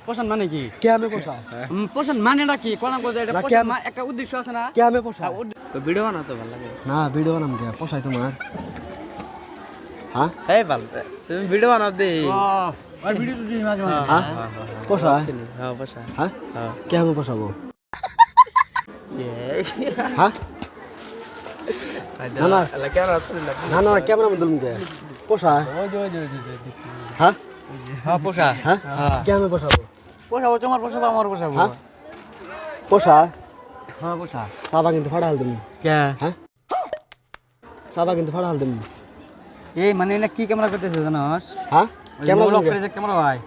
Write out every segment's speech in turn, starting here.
পোষণ মানে কি? কে আমি পোষায়? পোষণ মানেটা কি? কোন কথা এটা? পোষণ একটা উদ্দেশ্য আছে না? কে আমি পোষায়? তো ভিডিও বানাতে ভালো লাগে না ভিডিও বানাম কে পোষায় তোমার? হ্যাঁ এই ভালো তুমি ভিডিও বানাও দে আর ভিডিও তো দিই মাঝে মাঝে। হ্যাঁ পোষায়? হ্যাঁ পোষা হ্যাঁ হ্যাঁ কে আমি পোষাবো? হ্যাঁ না না না না ক্যামেরা মধ্যে কে পোষায়? হ্যাঁ হ্যাঁ পোষা হ্যাঁ কে আমি পোষাবো? পোষাবো তোমার পোষাবো আমার পোষাবো হ্যাঁ পোষায়? হ্যাঁ পোষা সাবা কিন্তু ফাড়া হাল তুমি। কে হ্যাঁ সাবা কিন্তু ফাড়া হাল তুমি। এই মানে না কি ক্যামেরা করতেছে জানোস? হ্যাঁ ক্যামেরা লক ক্যামেরা করে যে ক্যামেরা হয়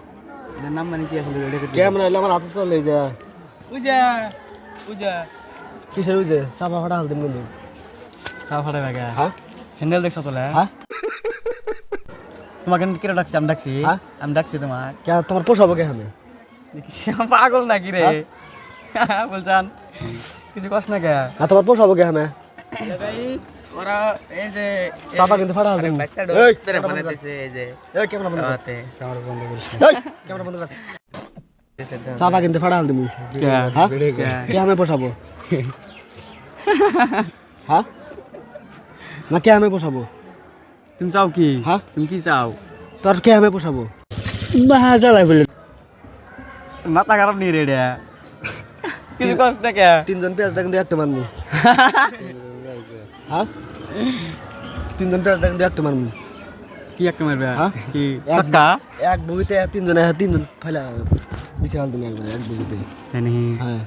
এর নাম মানে কি আসলে এটা করতে ক্যামেরা এলে আমার হাতে চলে যায়। বুঝা বুঝা কিসের ওই যে সাবা ফাড়া হাল তুমি কিন্তু। চা ফাড়ে ভাগা হ্যাঁ স্যান্ডেল দেখছ তোলে হ্যাঁ তোমাকে কেন ডাকছি আমি ডাকছি হ্যাঁ? আমি ডাকছি তোমার কে তোমার পোষাবো কে আমি? পাগল নাকি রে বলছান কিছু কষ্ট না কে আর তোমার পোষাবো কে আমি? ওরা এই যে সাবা কিন্তু ফাড়া হাল তুমি। এই ক্যামেরা বানাইতেছে এই যে এই ক্যামেরা বন্ধ কর। হাতে ক্যামেরা বন্ধ করিস। এই ক্যামেরা বন্ধ কর। সাবা কিন্তু ফাড়া হাল তুমি। হ্যাঁ কে আমি পোষাবো? হ্যাঁ না কে আমি পোষাবো? তুমি চাও কি হ্যাঁ তুমি কি চাও তোর কে আমি পোষাবো? জ্বালাই বলে মাথা খারাপ নি রে এটা কিছু কষ্ট না কে তিনজন পেঁয়াজ কিন্তু একটা মারমু। হ্যাঁ তিনজন পেঁয়াজ কিন্তু একটা মারমু। কি একটা মারবে হ্যাঁ? কি এক সক্কা এক বগিতে তিনজন ফাইলা বিশাল তুমি একবার এক বগিতে। তাই নি হ্যাঁ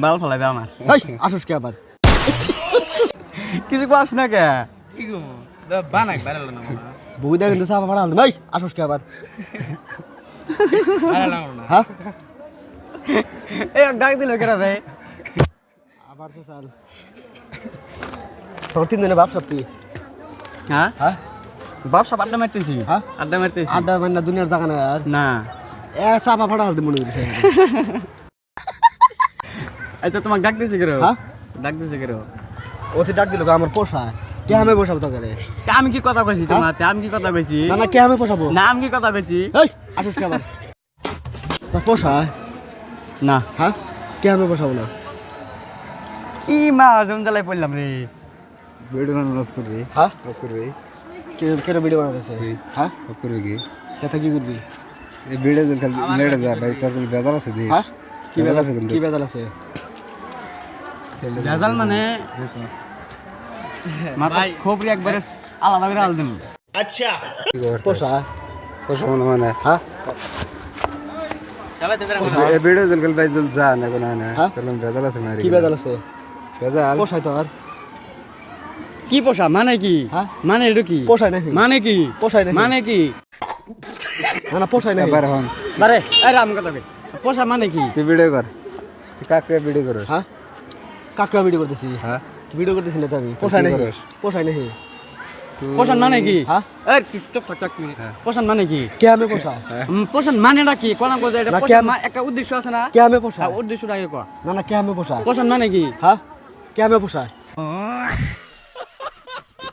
বাল ফলাইবে আমার এই আসুস কে আবার? কিছু কষ্ট না কে কি গো বানাক বাইরে না বগিতে কিন্তু চাপা ফাড়া হাল এই আসুস কে আবার? বাইরে না হ্যাঁ এই ডাক দিল কেন রে আবার তো চাল তোর তিনজনে বাপ সব কি? হ্যাঁ হ্যাঁ বাপ সব আড্ডা মারতেছি হ্যাঁ? আড্ডা মারতেছি আড্ডা মানে দুনিয়ার জায়গা না আর না এ চাপা ফাড়া হাল মনে করিস। আচ্ছা তোমাকে ডাক দিছে কেন হ্যাঁ ডাক দিছে কেন ওতে ডাক দিল আমার পোষায় কে আমি পোষাবো তোকে রে? আমি কি কথা কইছি তোমার আমি কি কথা কইছি না না কে আমি পোষাবো? না আমি কি কথা কইছি এই আসুস কে আবার? তোর পোষায়? না হ্যাঁ কে আমি পোষাবো না? কি মা জমজালাই পড়লাম রে ভিডিও বানানো অফ করবি হ্যাঁ অফ করবি কে ভিডিও বানাতেছে? হ্যাঁ অফ করবি কি কেতা কি করবি? এই ভিডিও যদি খালি নেড়ে যায় ভাই তোর কোনো বেজাল আছে দি হ্যাঁ কি বেজাল বেজাল আছে কিন্তু কি বেজাল আছে? ভেজাল মানে মাথা খোপরি একবারে আলাদা করে আল দিন কি করতে পোষায়? পয়সা মনে মানে হ্যাঁ এই ভিডিও যদি খালি ভাই যদি যা না কোনো না হ্যাঁ? তোর কোনো বেজাল আছে মারি কি বেজাল আছে? বেজাল পোষায় তোর? কি পোষা মানে কি হ্যাঁ? মানে এটা কি পোষায় নাকি? মানে কি পোষায় নাকি? মানে কি না না পোষায় নাকি? এবার হন আরে আরে আমি কথা কই পোষা মানে কি তুই ভিডিও কর তুই কাকে ভিডিও করিস হ্যাঁ কাকে ভিডিও করতেছি? হ্যাঁ ভিডিও করতেছি না তো আমি পোষায় কি নাকি? করিস? পোষায় নাকি? তুই পোষণ মানে কি হ্যাঁ এই চুপ থাক চুপ পোষণ মানে কি কে আমি পোষায়? পোষণ মানেটা কি কোন কথা এটা না, পোষণ কেন- একটা উদ্দেশ্য আছে না কে আমি পোষায়? উদ্দেশ্যটা আগে কো না না কে আমি পোষায়? পোষণ মানে কি হ্যাঁ কে আমি পোষায়?